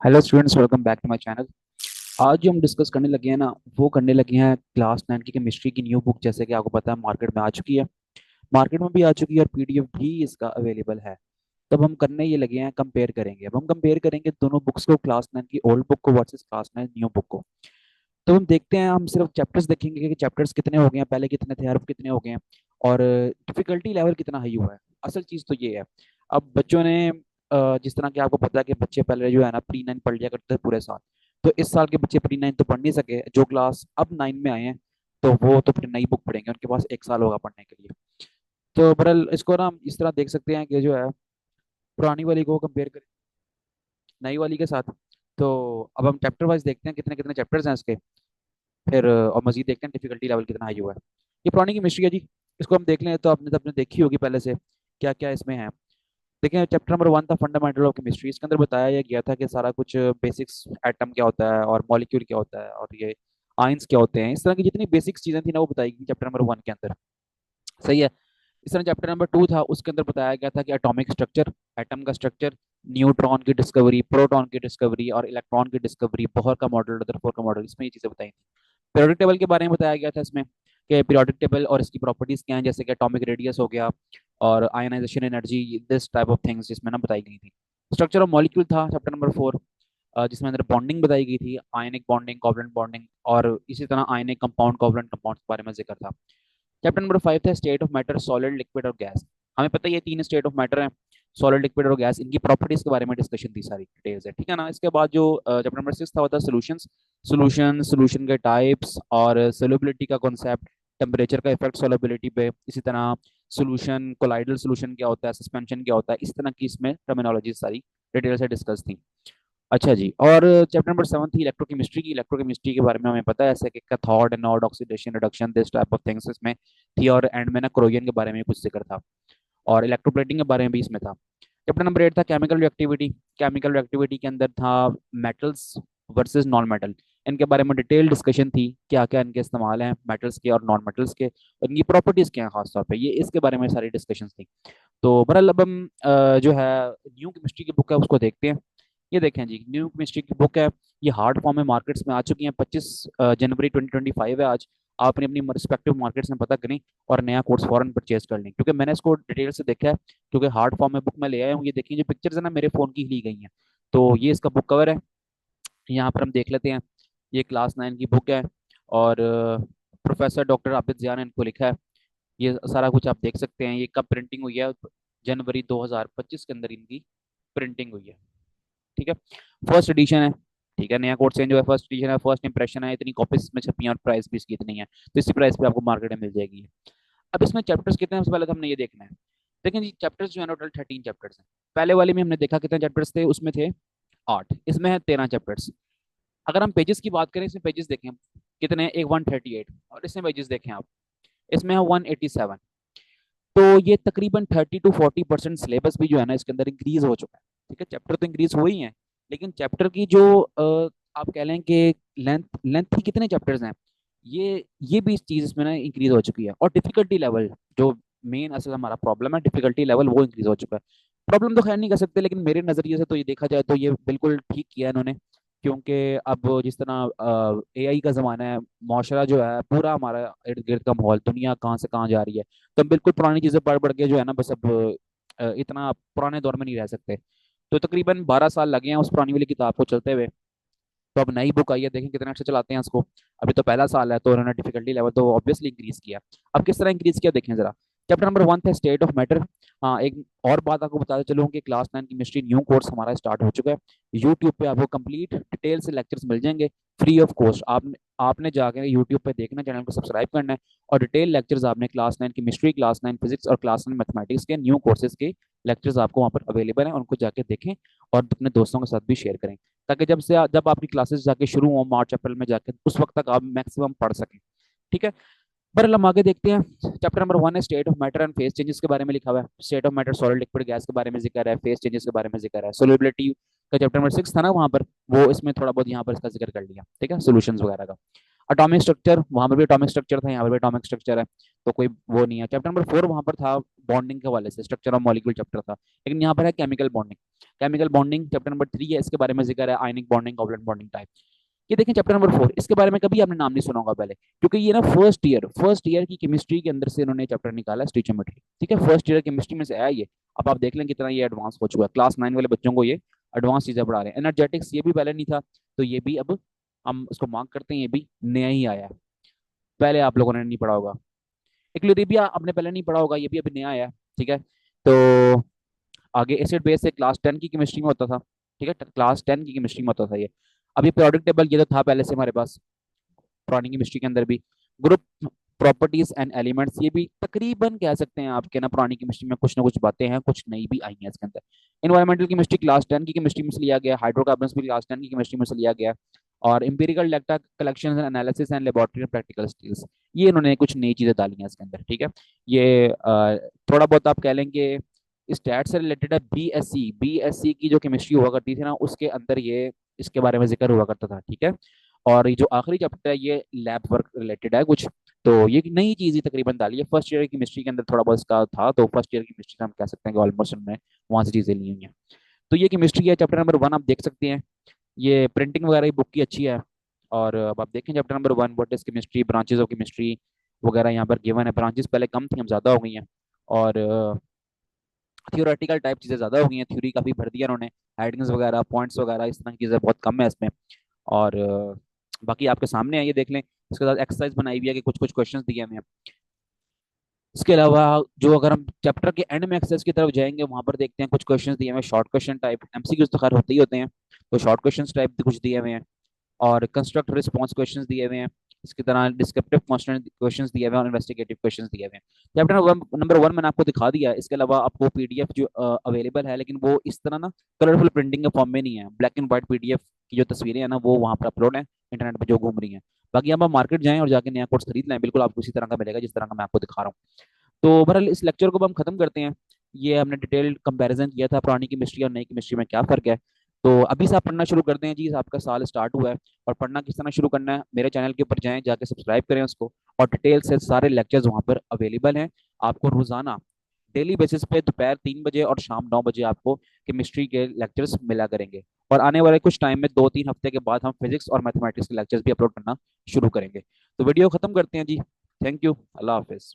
Hello students, welcome back to my channel. आज जो हम डिस्कस करने लगे हैं ना, वो करने लगे हैं क्लास 9 की केमिस्ट्री की न्यू बुक। जैसे कि आपको पता है, मार्केट में आ चुकी है। मार्केट में भी आ चुकी है और पीडीएफ भी इसका अवेलेबल है। तब हम करने ये लगे हैं, कंपेयर करेंगे। अब हम कंपेयर करेंगे दोनों बुक्स को, क्लास 9 की ओल्ड बुक को वर्सेस क्लास 9 न्यू बुक को। तो हम देखते हैं, हम सिर्फ चैप्टर्स देखेंगे कि चैप्टर्स कितने हो गए हैं, पहले कितने थे और अब कितने हो गए हैं, और डिफिकल्टी लेवल कितना हाई हुआ है। असल चीज़ तो ये है। अब बच्चों ने जिस तरह कि आपको पता है कि बच्चे पहले जो है ना प्री 9 पढ़ लिया करते थे पूरे साल। तो इस साल के बच्चे प्री 9 तो पढ़ नहीं सके, जो क्लास अब 9 में आए हैं तो वो तो फिर नई बुक पढ़ेंगे, उनके पास एक साल होगा पढ़ने के लिए। तो बहरहाल इसको ना हम इस तरह देख सकते हैं कि जो है पुरानी वाली को कंपेयर करें नई वाली के साथ। तो अब हम चैप्टर वाइज देखते हैं कितने कितने चैप्टर्स हैं इसके। फिर और मजीद देखते हैं डिफिकल्टी लेवल कितना हाई हुआ है। ये पुरानी केमिस्ट्री है जी। इसको हम देख लें तो आपने देखी होगी पहले से, क्या क्या इसमें है। देखें, चैप्टर नंबर 1 था फंडामेंटल ऑफ केमिस्ट्री। इसके अंदर बताया यह गया था कि सारा कुछ बेसिक्स, एटम क्या होता है और मॉलिक्यूल क्या होता है और ये आयंस क्या होते हैं, इस तरह की जितनी बेसिक्स चीजें थी ना वो बताई गई चैप्टर नंबर 1 के अंदर। सही है। इस तरह चैप्टर नंबर 2 था, उसके अंदर बताया गया था कि एटॉमिक स्ट्रक्चर, एटम का स्ट्रक्चर, न्यूट्रॉन की डिस्कवरी, प्रोटॉन की डिस्कवरी और इलेक्ट्रॉन की डिस्कवरी, बोहर का मॉडल, रदरफोर्ड का मॉडल, इसमें ये चीजें बताई थी। पीरियोडिक टेबल के बारे में बताया गया था इसमें कि पीरियोडिक टेबल और इसकी प्रॉपर्टीज क्या हैं, जैसे कि एटॉमिक रेडियस हो गया और ionization energy, this type of things जिसमें ना बताई गई थी। स्ट्रक्चर ऑफ मॉलिक्यूल था चैप्टर नंबर 4, जिसमें अंदर बॉन्डिंग बताई गई थी, आयनिक बॉन्डिंग, कोवलेंट बॉन्डिंग, और इसी तरह आयनिक कंपाउंड, कोवलेंट कंपाउंड के बारे में जिक्र था। चैप्टर नंबर 5 था state of matter, solid, liquid और गैस। हमें पता है ये तीन स्टेट ऑफ मैटर है, सॉलिड, लिक्विड और गैस। इनकी प्रॉपर्टीज के बारे में डिस्कशन थी, सारी डिटेल्स है, ठीक है ना। इसके बाद जो चैप्टर नंबर 6 था वो था सॉल्यूशंस, सॉल्यूशन के टाइप्स और सोलबिलिटी का कॉन्सेप्ट, टेम्परेचर का इफेक्ट सोलबिलिटी पे, इसी तरह सॉल्यूशन, कोलाइडल सॉल्यूशन क्या होता है, सस्पेंशन क्या होता है, इस तरह की इसमें टर्मिनोलॉजी सारी डिटेल से डिस्कस थी। अच्छा जी। और चैप्टर नंबर 7 थी इलेक्ट्रोकेमिस्ट्री की। इलेक्ट्रोकेमिस्ट्री के बारे में हमें पता है ऐसे कि cathode, anode, oxidation, reduction, this type of things इसमें थी, और एंड में ना क्रोजन के बारे में कुछ जिक्र था, और इलेक्ट्रोप्लेटिंग के बारे में भी इसमें था। चैप्टर नंबर 8 था केमिकल रिएक्टिविटी। केमिकल रिएक्टिविटी के अंदर था मेटल्स वर्सेस नॉन मेटल। इनके बारे में डिटेल डिस्कशन थी, क्या क्या इनके इस्तेमाल हैं मेटल्स के और नॉन मेटल्स के, और इनकी प्रॉपर्टीज क्या हैं खासतौर पे, ये इसके बारे में सारी डिस्कशन थी। तो बहरहाल अब हम जो है न्यू केमिस्ट्री की बुक है उसको देखते हैं। ये देखें जी, न्यू केमिस्ट्री की बुक है। ये हार्ड फॉर्म में मार्केट्स में आ चुकी हैं। 25 जनवरी 2025 है आज। आप अपनी अपनी रिस्पेक्टिव मार्केट्स में पता करें और नया कोर्स फॉरन परचेज कर लें, क्योंकि मैंने इसको डिटेल से देखा है। क्योंकि हार्ड फॉर्म में बुक में ले आया हूँ। ये देखिए, जो पिक्चर्स है ना मेरे फोन की ली गई हैं। तो ये इसका बुक कवर है, यहाँ पर हम देख लेते हैं। ये क्लास 9 की बुक है, और प्रोफेसर डॉक्टर आबिद जिया ने इनको लिखा है। ये सारा कुछ आप देख सकते हैं। ये कब प्रिंटिंग हुई है? जनवरी 2025 के अंदर इनकी प्रिंटिंग हुई है, ठीक है। फर्स्ट एडिशन है, ठीक है। नया कोड चेंज हुआ है, फर्स्ट एडिशन है, फर्स्ट इंप्रेशन है, इतनी कॉपीज में छपी हैं और प्राइस भी इसकी इतनी है, तो इसी प्राइस पे आपको मार्केट में मिल जाएगी। अब इसमें चैप्टर्स कितने हैं सबसे पहले तो हमने ये देखना है। लेकिन जी चैप्टर्स जो है टोटल 13 चैप्टर्स हैं। पहले वाले में हमने देखा कितने चैप्टर्स थे, उसमें थे 8, इसमें है 13 चैप्टर्स। अगर हम पेजेस की बात करें, इसमें पेजेस देखें कितने हैं, एक 138, और इसमें पेजेस देखें आप, इसमें है 187। तो ये तकरीबन 30 to 40% सिलेबस भी जो है ना इसके अंदर इंक्रीज हो चुका है, ठीक है। चैप्टर तो इंक्रीज हो ही है, लेकिन चैप्टर की जो आप कह लें कि लेंथ लेंथ की कितने चैप्टर्स हैं, ये भी इस चीज इसमें ना इंक्रीज हो चुकी है। और डिफिकल्टी लेवल, जो मेन असल हमारा प्रॉब्लम है, डिफिकल्टी लेवल वो इंक्रीज हो चुका है। प्रॉब्लम तो खैर नहीं कर सकते, लेकिन मेरे नजरिए से तो ये देखा जाए तो ये बिल्कुल ठीक किया इन्होंने। क्योंकि अब जिस तरह एआई का जमाना है, माशरा जो है पूरा हमारा इर्द गिर्द का माहौल, दुनिया कहाँ से कहाँ जा रही है, तो हम बिल्कुल पुरानी चीजें पढ़ पढ़ के जो है ना बस अब इतना पुराने दौर में नहीं रह सकते। तो तकरीबन 12 साल लगे हैं उस पुरानी वाली किताब को चलते हुए। तो अब नई बुक आई है, देखें कितने अच्छे चलाते हैं इसको। अभी तो पहला साल है, तो उन्होंने डिफिकल्टी लेवल तो ऑब्वियसली इंक्रीज किया। अब किस तरह इंक्रीज किया देखें जरा। चैप्टर नंबर 1 था स्टेट ऑफ मैटर। हाँ, एक और बात आपको बताते चलूँ कि क्लास 9 केमिस्ट्री न्यू कोर्स हमारा स्टार्ट हो चुका है। यूट्यूब पे आपको कंप्लीट डिटेल से लेक्चर्स मिल जाएंगे, फ्री ऑफ कॉस्ट। आपने जाकर यूट्यूब पे देखना, चैनल को सब्सक्राइब करना है, और डिटेल लेक्चर्स आपने क्लास 9 केमिस्ट्री, क्लास 9 फिजिक्स और क्लास 9 मैथमेटिक्स के न्यू कोर्सेज के लेक्चर्स आपको वहाँ पर अवेलेबल हैं, उनको जाके देखें और अपने दोस्तों के साथ भी शेयर करें, ताकि जब आपकी क्लासेस जाके शुरू हो मार्च अप्रैल में जाके, उस वक्त तक आप मैक्सिमम पढ़ सकें, ठीक है। पर हम आगे देखते हैं। चैप्टर नंबर 1 है state of matter and face changes के बारे में लिखा हुआ है। State of matter, solid, liquid, gas के बारे में जिक्र है, फेस चेंजेस के बारे में जिक्र है। सोलिबिलिटी का चैप्टर नंबर 6 था ना, वहां पर वो इसमें थोड़ा बहुत यहाँ पर इसका जिक्र कर लिया, ठीक है, सोल्यूशंस वगैरह का। अटोमिक स्ट्रक्चर, वहां पर भी अटोमिक स्ट्रक्चर था, यहाँ पर भी अटोमिक स्ट्रक्चर है, तो कोई वो नहीं है। चैप्टर नंबर 4 वहां पर था बॉन्डिंग के हवाले से, स्ट्रक्चर ऑफ मॉलिक्यूल चैप्टर था, लेकिन यहाँ पर है chemical bonding. Chemical bonding chapter number 3 है, इसके बारे में जिक्र है, ionic bonding, covalent bonding type. ये देखें चैप्टर नंबर 4, इसके बारे में कभी आपने नाम नहीं सुना होगा पहले, क्योंकि ये ना फर्स्ट ईयर की केमिस्ट्री के अंदर से इन्होंने चैप्टर निकाला है, स्टोइचियोमेट्री। ठीक है, फर्स्ट ईयर केमिस्ट्री में से आया ये। अब आप देख लें कितना ये एडवांस हो चुका है, क्लास 9 वाले बच्चों को ये एडवांस चीजें पढ़ा रहे हैं। एनर्जेटिक्स ये भी पहले नहीं था, तो ये भी अब हम उसको मार्क करते हैं, ये भी नया ही आया है, पहले आप लोगों ने नहीं पढ़ा होगा। इक्लिरिबिया आपने पहले नहीं पढ़ा होगा, ये भी अभी नया आया है। ठीक है, तो आगे एसिड बेस से क्लास 10 की केमिस्ट्री में होता था। ठीक है, क्लास 10 की केमिस्ट्री में होता था ये। अब ये प्रोडक्ट टेबल ये तो था पहले से हमारे पास पुरानी केमिस्ट्री के अंदर भी। ग्रुप प्रॉपर्टीज एंड एलिमेंट्स ये भी तकरीबन कह सकते हैं आपके ना, पुरानी केमिस्ट्री में कुछ ना कुछ बातें हैं, कुछ नई भी आई हैं इसके अंदर। इन्वायरमेंटल केमिस्ट्री क्लास 10 की केमिस्ट्री में से लिया गया, हाइड्रोकार्बन्स भी क्लास 10 की केमिस्ट्री में से लिया गया। और empirical data collection and analysis and laboratory and practical skills, ये इन्होंने कुछ नई चीजें डाली हैं इसके अंदर। ठीक है, ये थोड़ा बहुत आप कह लेंगे स्टैट से रिलेटेड है। बीएससी की जो केमिस्ट्री हुआ करती थी ना, उसके अंदर ये इसके बारे में जिक्र हुआ करता था। ठीक है, और ये जो आखिरी चैप्टर है ये लैब वर्क रिलेटेड है कुछ, तो ये नई चीज ही तकरीबन डाली है। फर्स्ट ईयर की केमिस्ट्री के अंदर थोड़ा बहुत इसका था, तो फर्स्ट ईयर की केमिस्ट्री हम कह सकते हैं कि ऑलमोस्ट हमने वहां से चीजें ली हुई हैं। तो ये केमिस्ट्री है, चैप्टर नंबर 1 आप देख सकते हैं, ये प्रिंटिंग वगैरह की बुक की अच्छी है। और अब आप देखें chapter number 1, what is chemistry, branches of chemistry वगैरह यहाँ पर गिवन है। ब्रांचेस पहले कम थी, अब ज्यादा हो गई हैं। और थियोरेटिकल टाइप चीज़ें ज़्यादा हो गई हैं, थ्योरी काफ़ी भर दिया उन्होंने, हेडिंग्स वगैरह, पॉइंट्स वगैरह, इस तरह की चीज़ें बहुत कम है इसमें। और बाकी आपके सामने है, ये देख लें। इसके साथ एक्सरसाइज बनाई हुई है कि कुछ कुछ क्वेश्चंस दिए हुए हैं। इसके अलावा जो अगर हम चैप्टर के एंड में एक्सरसाइज की तरफ जाएंगे, वहां पर देखते हैं कुछ क्वेश्चंस दिए हुए हैं शॉर्ट क्वेश्चन टाइप। एमसीक्यूज तो खैर होते ही होते हैं, तो शॉर्ट क्वेश्चन टाइप कुछ दिए हुए हैं। और कंस्ट्रक्ट रिस्पॉन्स क्वेश्चंस दिए हुए हैं, इसकी तरह डिस्क्रिप्टिव क्वेश्चंस दिए हुए हैं और इन्वेस्टिगेटिव क्वेश्चंस दिए हुए हैं। चैप्टर नंबर 1 मैंने आपको दिखा दिया है। इसके अलावा आपको पीडीएफ जो अवेलेबल है, लेकिन वो इस तरह ना कलरफुल प्रिंटिंग के फॉर्म में नहीं है। ब्लैक एंड व्हाइट पीडीएफ की जो तस्वीरें हैं ना, वो वहाँ पर अपलोड है इंटरनेट पर जो घूम रही हैं। बाकी आप मार्केट जाएं और जाके नया कोर्स खरीद लें, बिल्कुल आपको उसी तरह का मिलेगा जिस तरह का मैं आपको दिखा रहा हूँ। तो बहरहाल इस लेक्चर को अब हम खत्म करते हैं। ये हमने डिटेल्ड कंपैरिजन किया था पुरानी केमिस्ट्री और नई केमिस्ट्री में क्या फ़र्क है। तो अभी से आप पढ़ना शुरू कर दें जी, आपका साल स्टार्ट हुआ है। और पढ़ना किस तरह शुरू करना है, मेरे चैनल के ऊपर जाएं, जाके सब्सक्राइब करें उसको। और डिटेल से सारे लेक्चर्स वहाँ पर अवेलेबल हैं। आपको रोजाना डेली बेसिस पे दोपहर 3 बजे और शाम 9 बजे आपको केमिस्ट्री के लेक्चर्स मिला करेंगे। और आने वाले कुछ टाइम में 2-3 हफ्ते के बाद हम फिजिक्स और मैथमेटिक्स के लेक्चर्स भी अपलोड करना शुरू करेंगे। तो वीडियो खत्म करते हैं जी। थैंक यू, अल्लाह हाफिज़।